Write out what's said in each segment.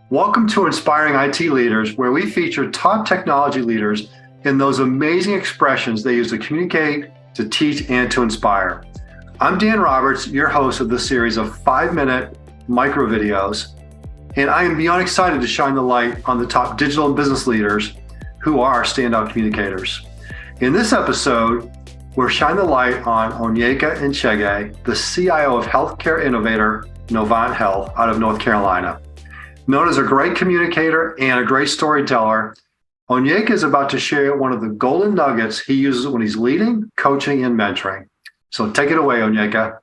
Welcome to Inspiring IT Leaders, where we feature top technology leaders in those amazing expressions they use to communicate, to teach, and to inspire. I'm Dan Roberts, your host of this series of 5-minute micro videos, and I am beyond excited to shine the light on the top digital and business leaders who are standout communicators. In this episode, we're shining the light on Onyeka Nchege, the CIO of healthcare innovator Novant Health out of North Carolina. Known as a great communicator and a great storyteller, Onyeka is about to share one of the golden nuggets he uses when he's leading, coaching, and mentoring. So take it away, Onyeka.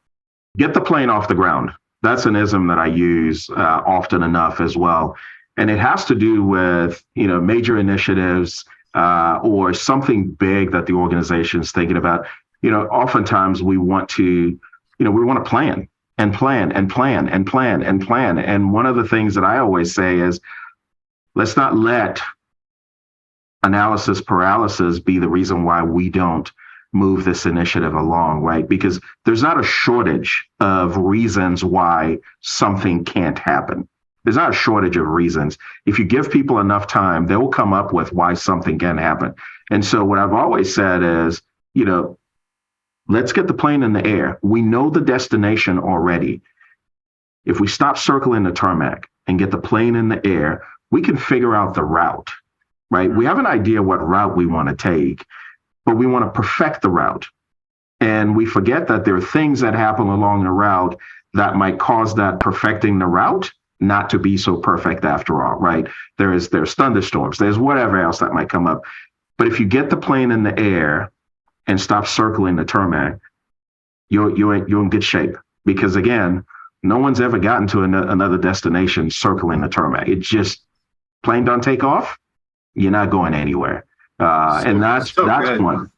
Get the plane off the ground. That's an ism that I use often enough as well. And it has to do with, major initiatives or something big that the organization is thinking about. Oftentimes we want to plan and plan and plan and plan and plan. And one of the things that I always say is, let's not let analysis paralysis be the reason why we don't move this initiative along, right? Because there's not a shortage of reasons why something can't happen. There's not a shortage of reasons. If you give people enough time, they will come up with why something can happen. And so what I've always said is, let's get the plane in the air. We know the destination already. If we stop circling the tarmac and get the plane in the air, we can figure out the route, right? We have an idea what route we want to take, but we want to perfect the route. And we forget that there are things that happen along the route that might cause that perfecting the route not to be so perfect after all, right? There's thunderstorms, there's whatever else that might come up. But if you get the plane in the air and stop circling the tarmac, you're in good shape. Because again, no one's ever gotten to another destination circling the tarmac. It just, plane don't take off, you're not going anywhere. And that's one.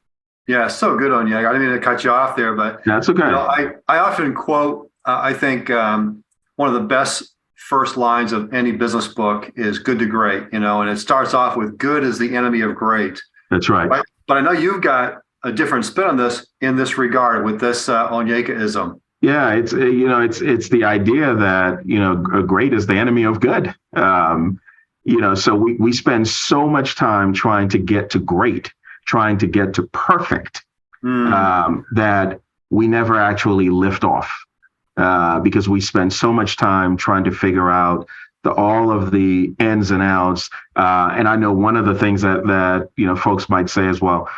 Yeah, so good on you. I didn't mean to cut you off there, but that's okay. I often quote, I think one of the best first lines of any business book is good to great, and it starts off with good is the enemy of great. That's right. But I know you've got a different spin on this in this regard with this Onyeka-ism. Yeah, it's the idea that great is the enemy of good. So we spend so much time trying to get to great, trying to get to perfect, that we never actually lift off because we spend so much time trying to figure out all of the ins and outs. And I know one of the things that folks might say as well,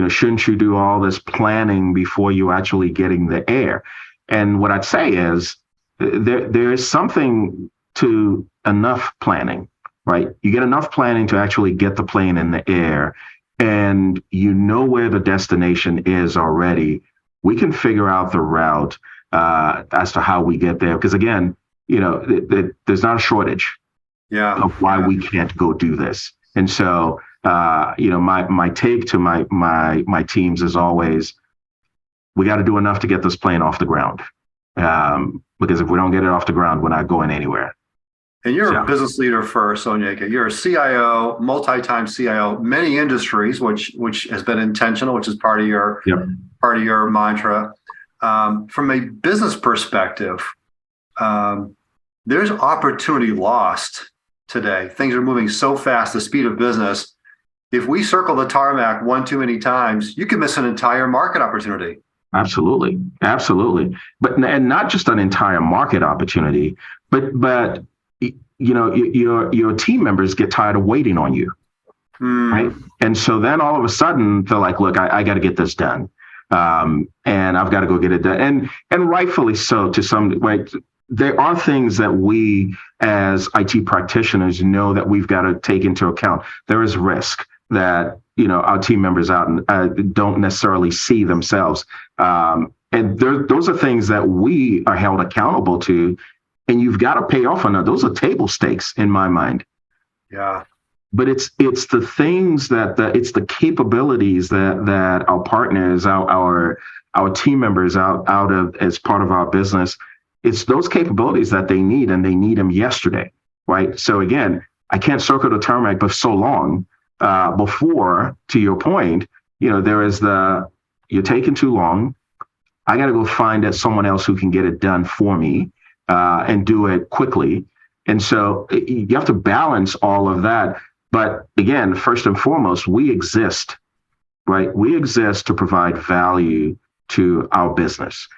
shouldn't you do all this planning before you actually getting the air? And what I'd say is there is something to enough planning, right? You get enough planning to actually get the plane in the air and where the destination is already. We can figure out the route as to how we get there. Because again, there's not a shortage of why we can't go do this. And so, my take to my teams is always, we got to do enough to get this plane off the ground. Because if we don't get it off the ground, we're not going anywhere. And you're a business leader first, Onyeka. You're a CIO, multi-time CIO, many industries, which has been intentional, which is part of your mantra. From a business perspective, there's opportunity lost today. Things are moving so fast, the speed of business. If we circle the tarmac one too many times, you can miss an entire market opportunity. Absolutely. And not just an entire market opportunity, but your team members get tired of waiting on you, right? And so then all of a sudden they're like, look, I got to get this done. And I've got to go get it done. And rightfully so to some, right? There are things that we as IT practitioners know that we've got to take into account. There is risk that, our team members out don't necessarily see themselves. And those are things that we are held accountable to, and you've got to pay off on that. Those are table stakes in my mind. Yeah. But it's the things it's the capabilities that our partners, our team members out of as part of our business, it's those capabilities that they need, and they need them yesterday, right? So again, I can't circle the tarmac for so long before, to your point, there is you're taking too long. I got to go find someone else who can get it done for me and do it quickly. And so you have to balance all of that. But again, first and foremost, we exist, right? We exist to provide value to our business,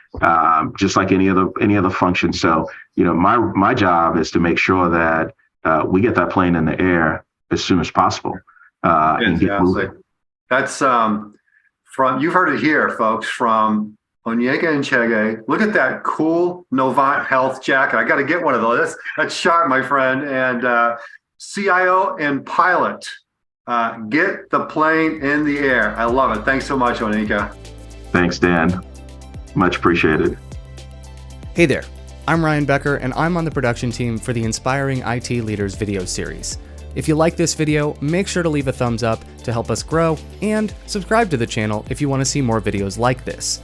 just like any other function. So, my job is to make sure that we get that plane in the air as soon as possible. And get moving. That's you've heard it here, folks, from Onyeka Nchege. Look at that cool Novant Health jacket. I got to get one of those. That's sharp, my friend. And CIO and pilot. Get the plane in the air. I love it. Thanks so much, Onyeka. Thanks, Dan. Much appreciated. Hey there. I'm Ryan Becker, and I'm on the production team for the Inspiring IT Leaders video series. If you like this video, make sure to leave a thumbs up to help us grow, and subscribe to the channel if you want to see more videos like this.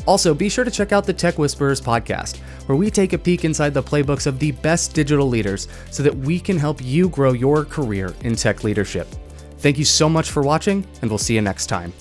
Also, be sure to check out the Tech Whisperers podcast, where we take a peek inside the playbooks of the best digital leaders so that we can help you grow your career in tech leadership. Thank you so much for watching, and we'll see you next time.